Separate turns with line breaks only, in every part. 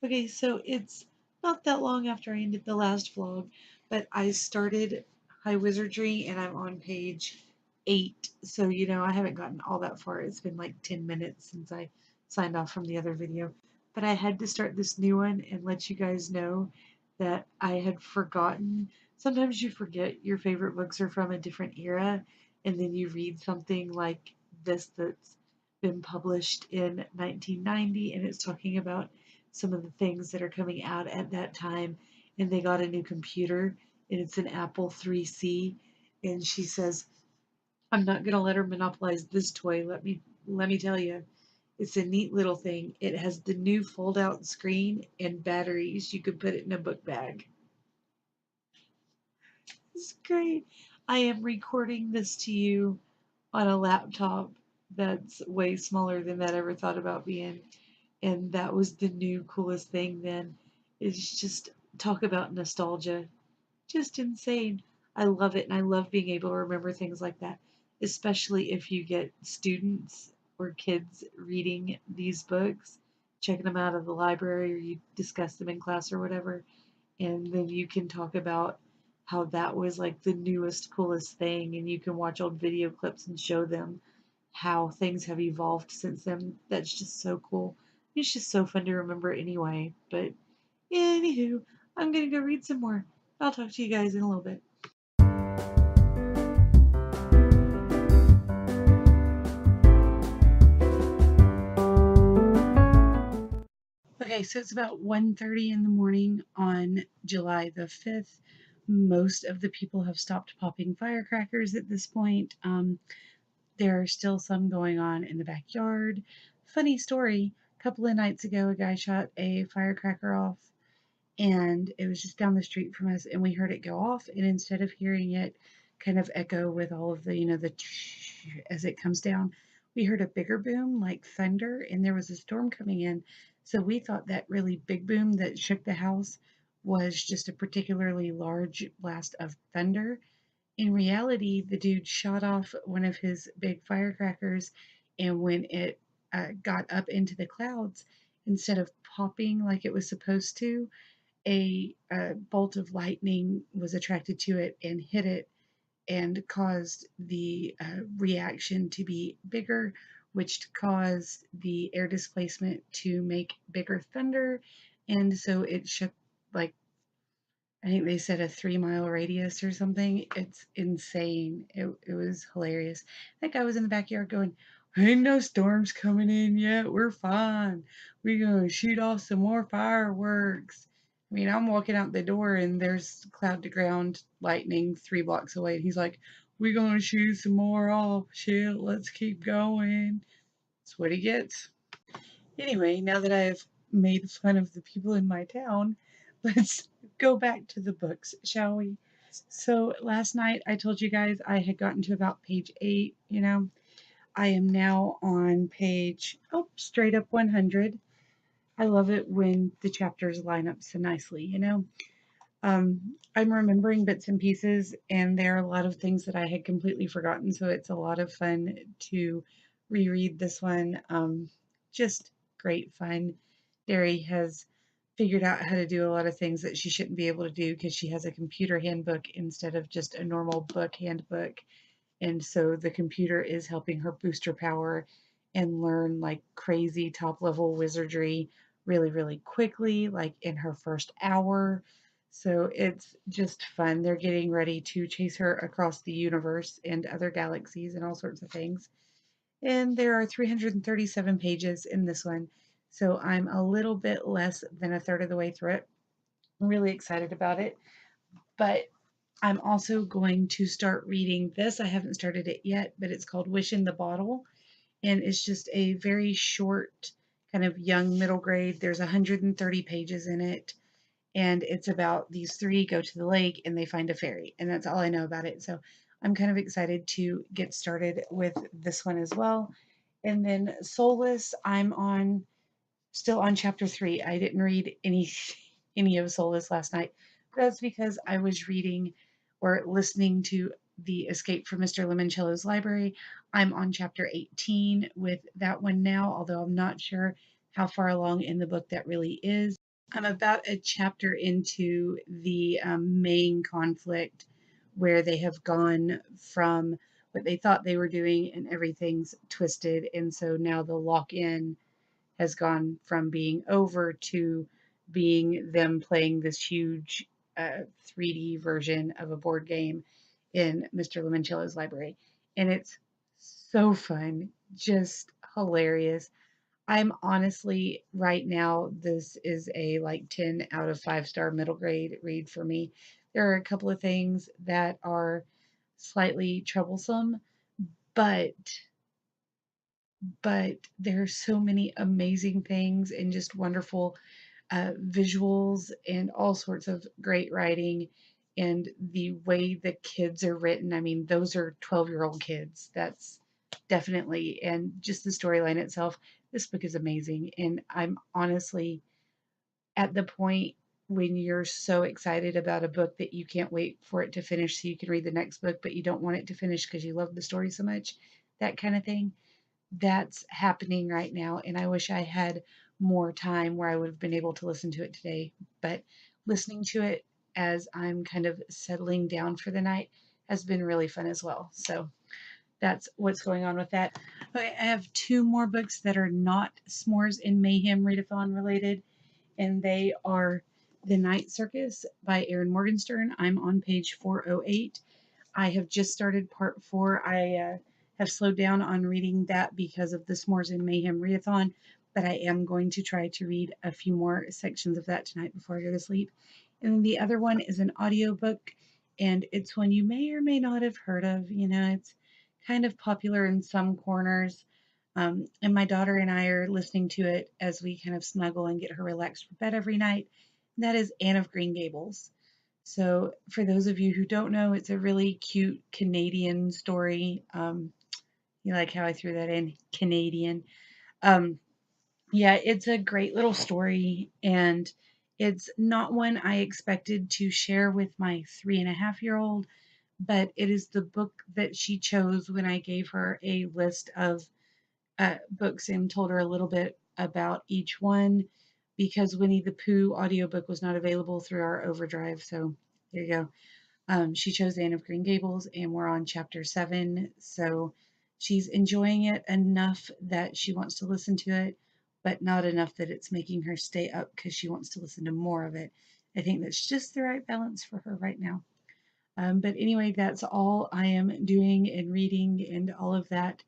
Okay, so it's not that long after I ended the last vlog, but I started High Wizardry and I'm on page 8. So, I haven't gotten all that far. It's been like 10 minutes since I signed off from the other video. But I had to start this new one and let you guys know that I had forgotten. Sometimes you forget your favorite books are from a different era, and then you read something like this that's been published in 1990 and it's talking about some of the things that are coming out at that time, and they got a new computer and it's an Apple IIIC, and she says, I'm not going to let her monopolize this toy. Let me tell you, it's a neat little thing. It has the new fold out screen and batteries. You could put it in a book bag. It's great. I am recording this to you on a laptop that's way smaller than that ever thought about being. And that was the new coolest thing then. It's just talk about nostalgia. Just insane. I love it and I love being able to remember things like that, especially if you get students or kids reading these books, checking them out of the library or you discuss them in class or whatever, and then you can talk about how that was like the newest, coolest thing, and you can watch old video clips and show them how things have evolved since then. That's just so cool. It's just so fun to remember anyway. But anywho, I'm gonna go read some more. I'll talk to you guys in a little bit. Okay, so it's about 1:30 in the morning on July the 5th. Most of the people have stopped popping firecrackers at this point. There are still some going on in the backyard. Funny story, a couple of nights ago, a guy shot a firecracker off, and it was just down the street from us, and we heard it go off, and instead of hearing it kind of echo with all of the, the as it comes down, we heard a bigger boom like thunder, and there was a storm coming in. So we thought that really big boom that shook the house was just a particularly large blast of thunder. In reality, the dude shot off one of his big firecrackers, and when it got up into the clouds, instead of popping like it was supposed to, a bolt of lightning was attracted to it and hit it and caused the reaction to be bigger, which caused the air displacement to make bigger thunder. And so it shook, like, I think they said a 3 mile radius or something. It's insane. It was hilarious. That guy was in the backyard going, ain't no storms coming in yet. We're fine. We're going to shoot off some more fireworks. I mean, I'm walking out the door and there's cloud to ground lightning 3 blocks away. And he's like, we're going to shoot some more off. Shit, let's keep going. That's what he gets. Anyway, now that I have made fun of the people in my town, let's go back to the books, shall we? So last night I told you guys I had gotten to about page 8, I am now on page, straight up 100. I love it when the chapters line up so nicely. I'm remembering bits and pieces, and there are a lot of things that I had completely forgotten, so it's a lot of fun to reread this one. Just great fun. Derry has figured out how to do a lot of things that she shouldn't be able to do because she has a computer handbook instead of just a normal book handbook. And so the computer is helping her boost her power and learn like crazy top level wizardry really, really quickly, like in her first hour. So it's just fun. They're getting ready to chase her across the universe and other galaxies and all sorts of things. And there are 337 pages in this one. So I'm a little bit less than a third of the way through it. I'm really excited about it. But I'm also going to start reading this. I haven't started it yet, but it's called Wish in the Bottle. And it's just a very short, kind of young middle grade. There's 130 pages in it. And it's about these three go to the lake and they find a fairy. And that's all I know about it. So I'm kind of excited to get started with this one as well. And then Soulless, I'm on still on chapter 3. I didn't read any of Soulless last night. That's because I was reading or listening to the Escape from Mr. Limoncello's Library. I'm on chapter 18 with that one now, although I'm not sure how far along in the book that really is. I'm about a chapter into the main conflict where they have gone from what they thought they were doing and everything's twisted. And so now the lock in has gone from being over to being them playing this huge 3D version of a board game in Mr. Limoncello's library. And it's so fun, just hilarious. I'm honestly, right now, this is a like 10 out of 5-star middle grade read for me. There are a couple of things that are slightly troublesome, but there are so many amazing things and just wonderful visuals and all sorts of great writing, and the way the kids are written. I mean, those are 12-year-old kids. That's definitely, and just the storyline itself. This book is amazing, and I'm honestly at the point when you're so excited about a book that you can't wait for it to finish so you can read the next book, but you don't want it to finish because you love the story so much. That kind of thing, that's happening right now, and I wish I had more time where I would have been able to listen to it today. But listening to it as I'm kind of settling down for the night has been really fun as well. So that's what's going on with that. Okay, I have two more books that are not S'mores and Mayhem Readathon related, and they are The Night Circus by Erin Morgenstern. I'm on page 408. I have just started part 4. I have slowed down on reading that because of the S'mores and Mayhem Readathon, but I am going to try to read a few more sections of that tonight before I go to sleep. And then the other one is an audiobook, and it's one you may or may not have heard of. You know, it's kind of popular in some corners. And my daughter and I are listening to it as we kind of snuggle and get her relaxed for bed every night. And that is Anne of Green Gables. So, for those of you who don't know, it's a really cute Canadian story. You like how I threw that in? Canadian. Um, yeah, it's a great little story, and it's not one I expected to share with my 3.5-year-old, but it is the book that she chose when I gave her a list of books and told her a little bit about each one, because Winnie the Pooh audiobook was not available through our Overdrive. So there you go. She chose Anne of Green Gables, and we're on chapter 7. So she's enjoying it enough that she wants to listen to it, but not enough that it's making her stay up because she wants to listen to more of it. I think that's just the right balance for her right now. But anyway, that's all I am doing and reading and all of that.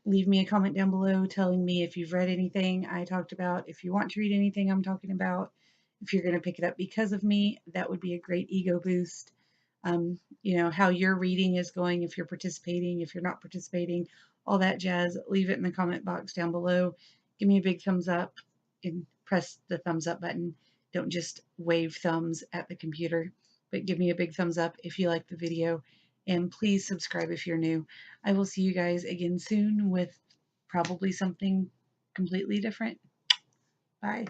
Leave me a comment down below telling me if you've read anything I talked about, if you want to read anything I'm talking about, if you're going to pick it up because of me. That would be a great ego boost. You know, how your reading is going, if you're participating, if you're not participating, all that jazz. Leave it in the comment box down below. Give me a big thumbs up and press the thumbs up button. Don't just wave thumbs at the computer, but give me a big thumbs up if you like the video, and please subscribe if you're new. I will see you guys again soon with probably something completely different. Bye.